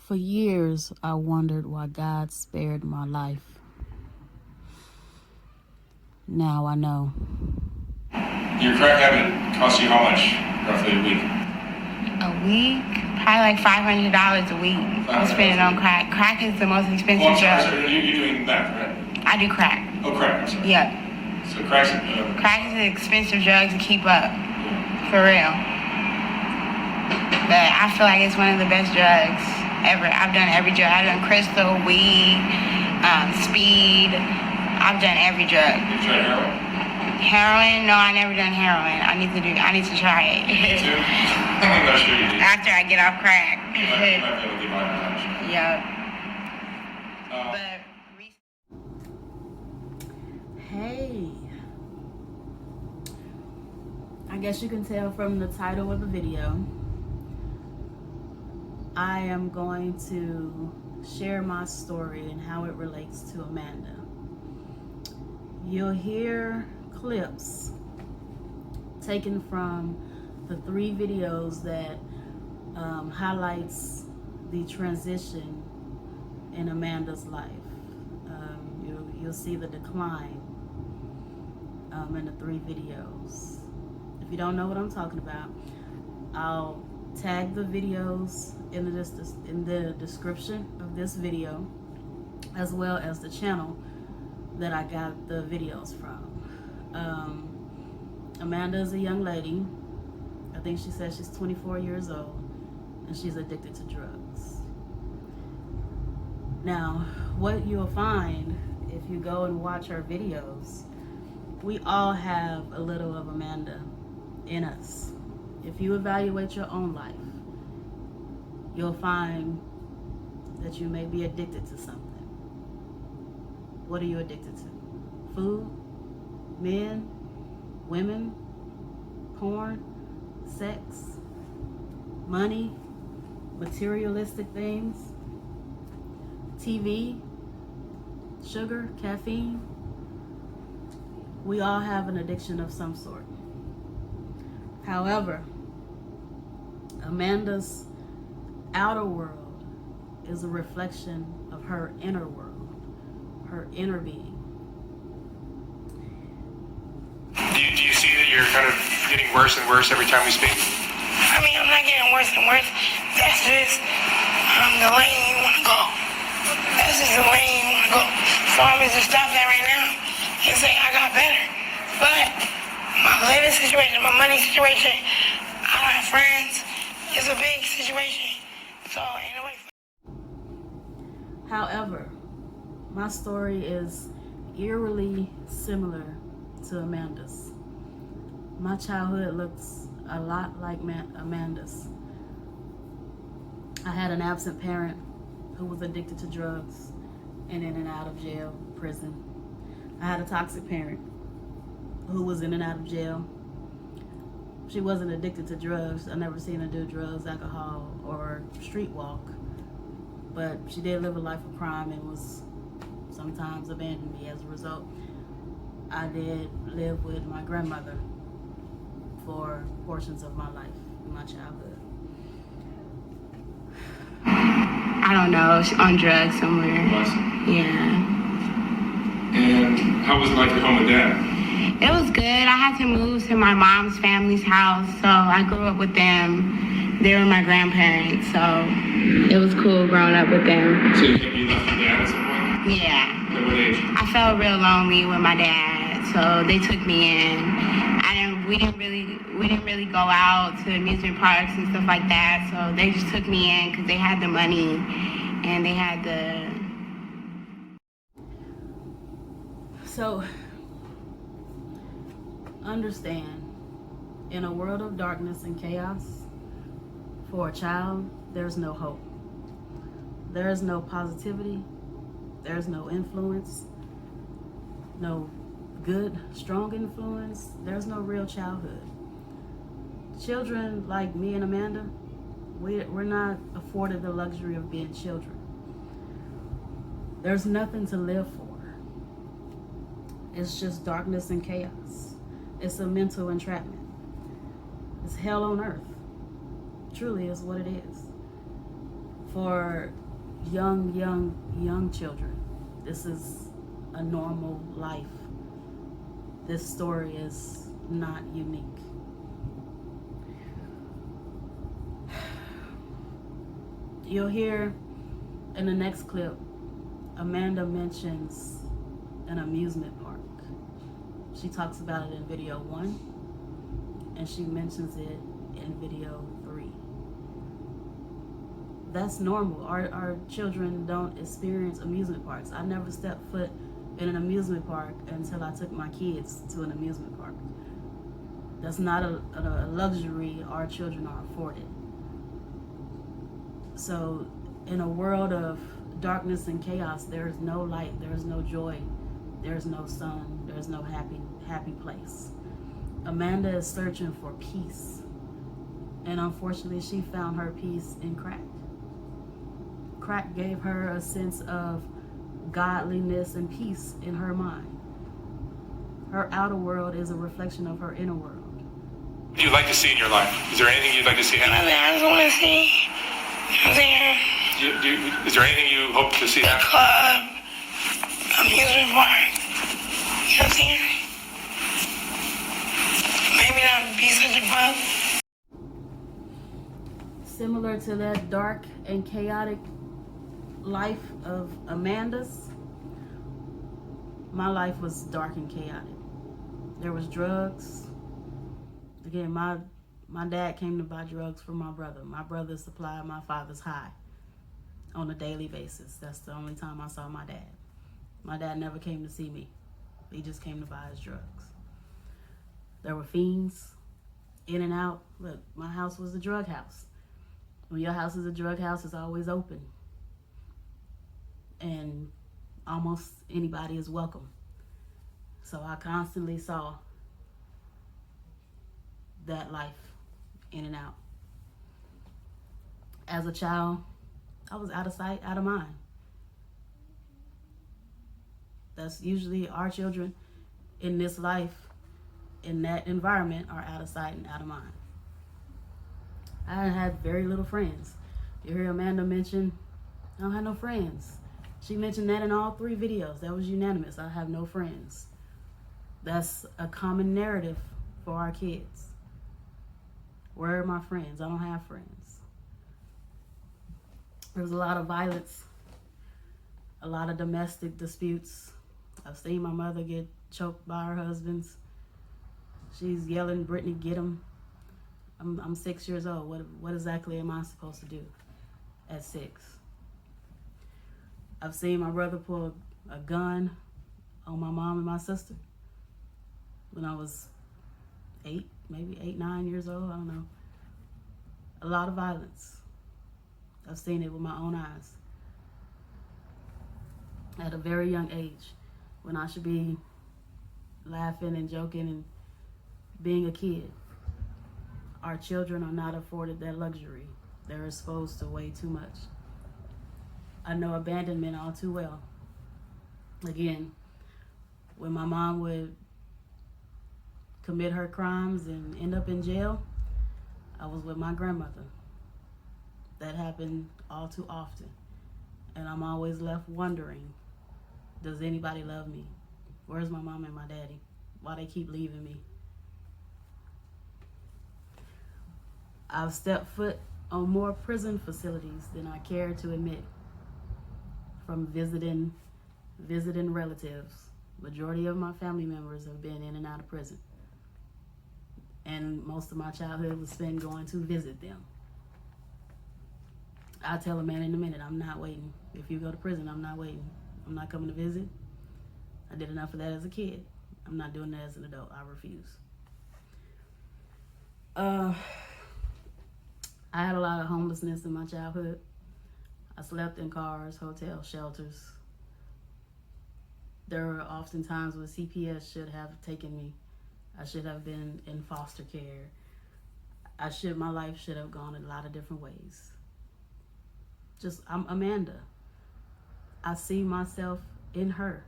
For years, I wondered why God spared my life. Now I know. Your crack habit costs you how much, roughly, a week? A week? Probably like $500 a week. I'm spending on crack. Crack is the most expensive drug. So you're doing meth, right? I do crack. Oh, crack, I'm sorry. Yep. So crack's... Crack is an expensive drug to keep up. For real. But I feel like it's one of the best drugs ever. I've done every drug. I've done crystal, weed, speed. I've done every drug. You tried heroin? Heroin? No, I never done heroin. I need to try it. Me too. I'm not sure you do. After I get off crack. You might be able to get by on that. Yep. Hey. I guess you can tell from the title of the video, I am going to share my story and how it relates to Amanda. You'll hear clips taken from the 3 videos that highlights the transition in Amanda's life. You'll see the decline in the 3 videos. If you don't know what I'm talking about, I'll tag the videos in the description of this video, as well as the channel that I got the videos from. Amanda is a young lady. I think she says she's 24 years old, and she's addicted to drugs. Now, what you'll find if you go and watch her videos, we all have a little of Amanda in us. If you evaluate your own life, you'll find that you may be addicted to something. What are you addicted to? Food? Men? Women? Porn? Sex? Money? Materialistic things? TV? Sugar? Caffeine? We all have an addiction of some sort. However, Amanda's outer world is a reflection of her inner world, her inner being. Do you see that you're kind of getting worse and worse every time we speak? I mean, I'm not getting worse and worse. That's just the lane you want to go. That's just the lane you want to go. So I'm going to stop that right now and say I got better. But my living situation, my money situation, I don't have friends. It's a big situation. So ain't nobody. However, my story is eerily similar to Amanda's. My childhood looks a lot like Amanda's. I had an absent parent who was addicted to drugs and in and out of jail, prison. I had a toxic parent who was in and out of jail. She wasn't addicted to drugs. I never seen her do drugs, alcohol, or street walk. But she did live a life of crime and was sometimes abandoned me as a result. I did live with my grandmother for portions of my life in my childhood. I don't know, she's on drugs somewhere. Yeah. And how was it like at home with Dad? It was good. I had to move to my mom's family's house, so I grew up with them. They were my grandparents, so it was cool growing up with them. So you left your dad at some point? Yeah. At what age? I felt real lonely with my dad, so they took me in. We didn't really go out to amusement parks and stuff like that, so they just took me in because they had the money and they had the... So, understand, in a world of darkness and chaos, for a child, there's no hope. There is no positivity. There's no influence. No good, strong influence. There's no real childhood. Children like me and Amanda, we're not afforded the luxury of being children. There's nothing to live for. It's just darkness and chaos. It's a mental entrapment. It's hell on earth. Truly is what it is. For young children, this is a normal life. This story is not unique. You'll hear in the next clip, Amanda mentions an amusement park. She talks about it in video 1, and she mentions it in video 3. That's normal. Our children don't experience amusement parks. I never stepped foot in an amusement park until I took my kids to an amusement park. That's not a luxury our children are afforded. So in a world of darkness and chaos, there is no light, there is no joy, there is no sun, there is no happy place. Amanda is searching for peace, and unfortunately she found her peace in crack. Crack gave her a sense of godliness and peace in her mind. Her outer world is a reflection of her inner world. What do you like to see in your life? Is there anything you'd like to see happen? I just want to see there. Is there anything you hope to see happen? Club, amusement park. You know what I'm saying? Maybe not be such a bug. Similar to that dark and chaotic life of Amanda's, my life was dark and chaotic. There was drugs. Again, my dad came to buy drugs for my brother. My brother supplied my father's high on a daily basis. That's the only time I saw my dad. My dad never came to see me. He just came to buy his drugs. There were fiends in and out. Look, my house was a drug house. When your house is a drug house, it's always open. And almost anybody is welcome. So I constantly saw that life in and out. As a child, I was out of sight, out of mind. That's usually our children in this life, in that environment, are out of sight and out of mind. I had very little friends. You hear Amanda mention, I don't have no friends. She mentioned that in all 3 videos. That was unanimous. I have no friends. That's a common narrative for our kids. Where are my friends? I don't have friends. There was a lot of violence, a lot of domestic disputes. I've seen my mother get choked by her husbands. She's yelling, Brittany, get him. I'm 6 years old. What exactly am I supposed to do at 6? I've seen my brother pull a gun on my mom and my sister when I was 8, maybe 8, 9 years old. I don't know. A lot of violence. I've seen it with my own eyes. At a very young age, when I should be laughing and joking and being a kid. Our children are not afforded that luxury. They're exposed to way too much. I know abandonment all too well. Again, when my mom would commit her crimes and end up in jail, I was with my grandmother. That happened all too often. And I'm always left wondering, does anybody love me? Where's my mom and my daddy? Why they keep leaving me? I've stepped foot on more prison facilities than I care to admit. From visiting relatives. Majority of my family members have been in and out of prison. And most of my childhood was spent going to visit them. I'll tell a man in a minute, I'm not waiting. If you go to prison, I'm not waiting. I'm not coming to visit. I did enough of that as a kid. I'm not doing that as an adult. I refuse. I had a lot of homelessness in my childhood. I slept in cars, hotels, shelters. There were often times when CPS should have taken me. I should have been in foster care. My life should have gone a lot of different ways. I'm Amanda. I see myself in her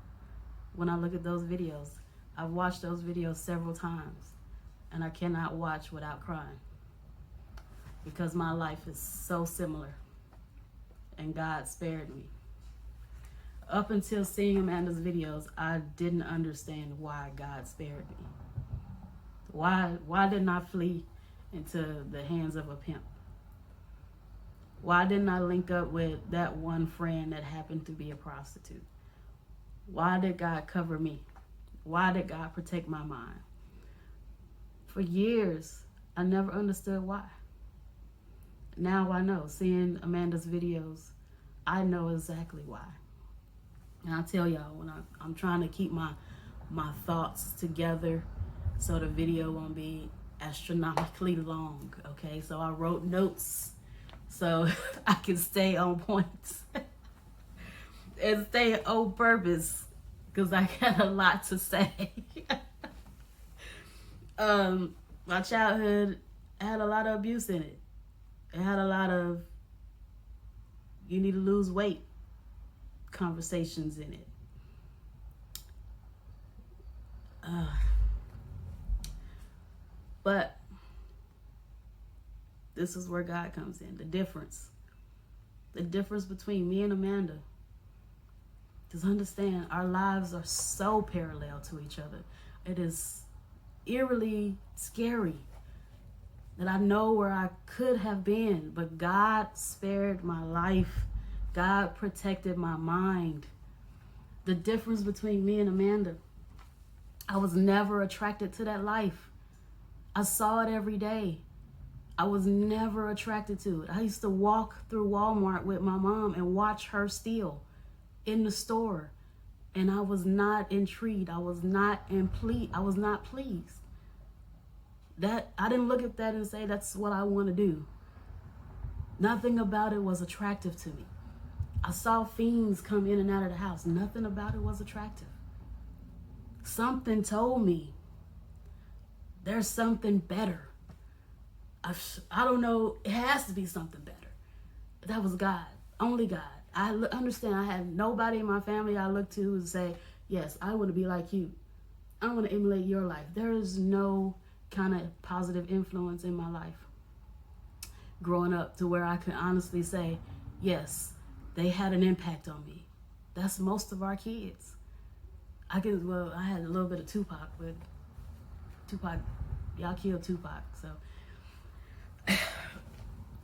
when I look at those videos. I've watched those videos several times, and I cannot watch without crying because my life is so similar. and God spared me. Up until seeing Amanda's videos, I didn't understand why God spared me. Why didn't I flee into the hands of a pimp? Why didn't I link up with that one friend that happened to be a prostitute? Why did God cover me? Why did God protect my mind? For years, I never understood why. Now I know. Seeing Amanda's videos, I know exactly why. And I tell y'all, when I'm trying to keep my thoughts together so the video won't be astronomically long, okay? So I wrote notes so I can stay on point and stay on purpose because I got a lot to say. My childhood had a lot of abuse in it. It had a lot of you need to lose weight conversations in it. But this is where God comes in. The difference between me and Amanda. Just understand, our lives are so parallel to each other. It is eerily scary that I know where I could have been, but God spared my life. God protected my mind. The difference between me and Amanda, I was never attracted to that life. I saw it every day. I was never attracted to it. I used to walk through Walmart with my mom and watch her steal in the store. And I was not intrigued. I was not pleased. That I didn't look at that and say that's what I want to do. Nothing about it was attractive to me. I saw fiends come in and out of the house. Nothing about it was attractive. Something told me there's something better. I don't know. It has to be something better. But that was God. Only God. I understand I had nobody in my family I looked to and say, yes, I want to be like you. I want to emulate your life. There is no kind of positive influence in my life growing up to where I can honestly say, yes, they had an impact on me. That's most of our kids. I had a little bit of Tupac, but y'all killed Tupac. So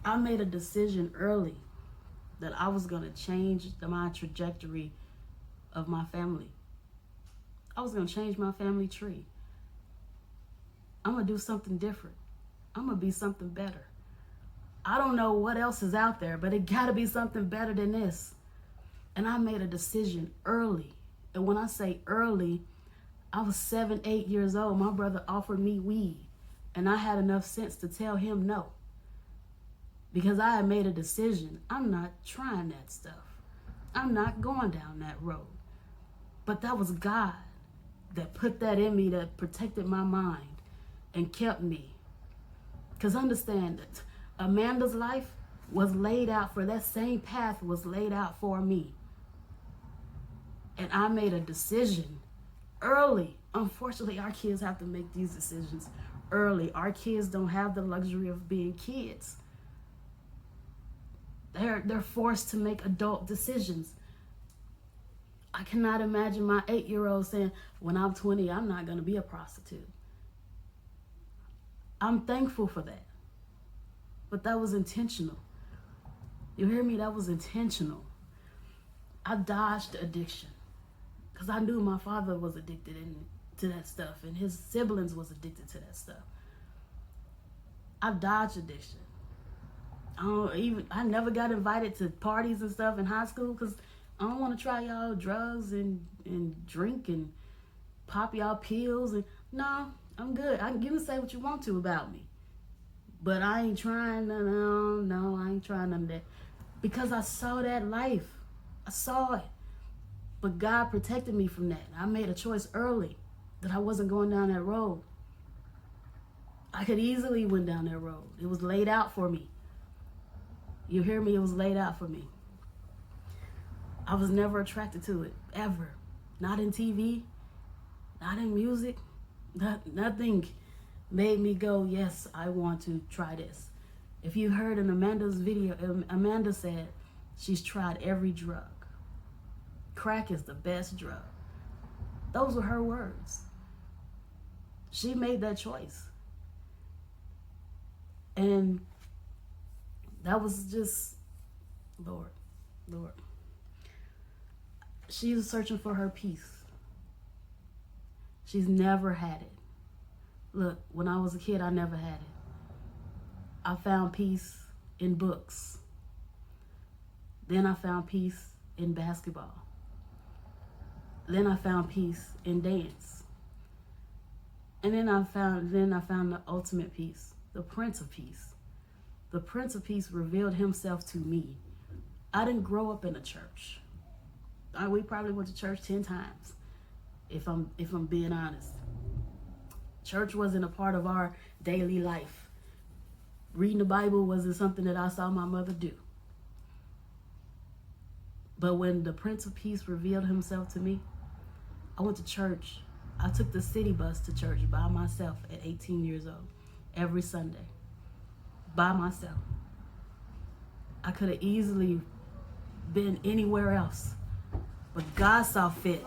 I made a decision early that I was going to change my trajectory of my family. I was going to change my family tree. I'm going to do something different. I'm going to be something better. I don't know what else is out there, but it got to be something better than this. And I made a decision early. And when I say early, I was 7, 8 years old. My brother offered me weed. And I had enough sense to tell him no. Because I had made a decision. I'm not trying that stuff. I'm not going down that road. But that was God that put that in me, that protected my mind and kept me. Because understand that Amanda's life was laid out for that same path was laid out for me. And I made a decision early. Unfortunately, our kids have to make these decisions early. Our kids don't have the luxury of being kids. They're forced to make adult decisions. I cannot imagine my 8-year-old saying, when I'm 20, I'm not going to be a prostitute. I'm thankful for that. But that was intentional. You hear me? That was intentional. I dodged addiction because I knew my father was addicted to that stuff and his siblings was addicted to that stuff. I dodged addiction. I never got invited to parties and stuff in high school because I don't want to try y'all drugs and drink and pop y'all pills. And no, I'm good. You can say what you want to about me. But I ain't trying no, I ain't trying none of that. Because I saw that life. I saw it. But God protected me from that. I made a choice early that I wasn't going down that road. I could easily went down that road. It was laid out for me. You hear me? It was laid out for me. I was never attracted to it, ever. Not in TV, not in music, nothing made me go, yes, I want to try this. If you heard in Amanda's video, Amanda said, She's tried every drug. Crack is the best drug. Those were her words. She made that choice. And that was just, Lord. She's searching for her peace. She's never had it. Look, when I was a kid, I never had it. I found peace in books. Then I found peace in basketball. Then I found peace in dance. And then I found the ultimate peace, the Prince of Peace. The Prince of Peace revealed himself to me. I didn't grow up in a church. We probably went to church 10 times, if I'm being honest. Church wasn't a part of our daily life. Reading the Bible wasn't something that I saw my mother do. But when the Prince of Peace revealed himself to me, I went to church. I took the city bus to church by myself at 18 years old, every Sunday, by myself. I could have easily been anywhere else, but God saw fit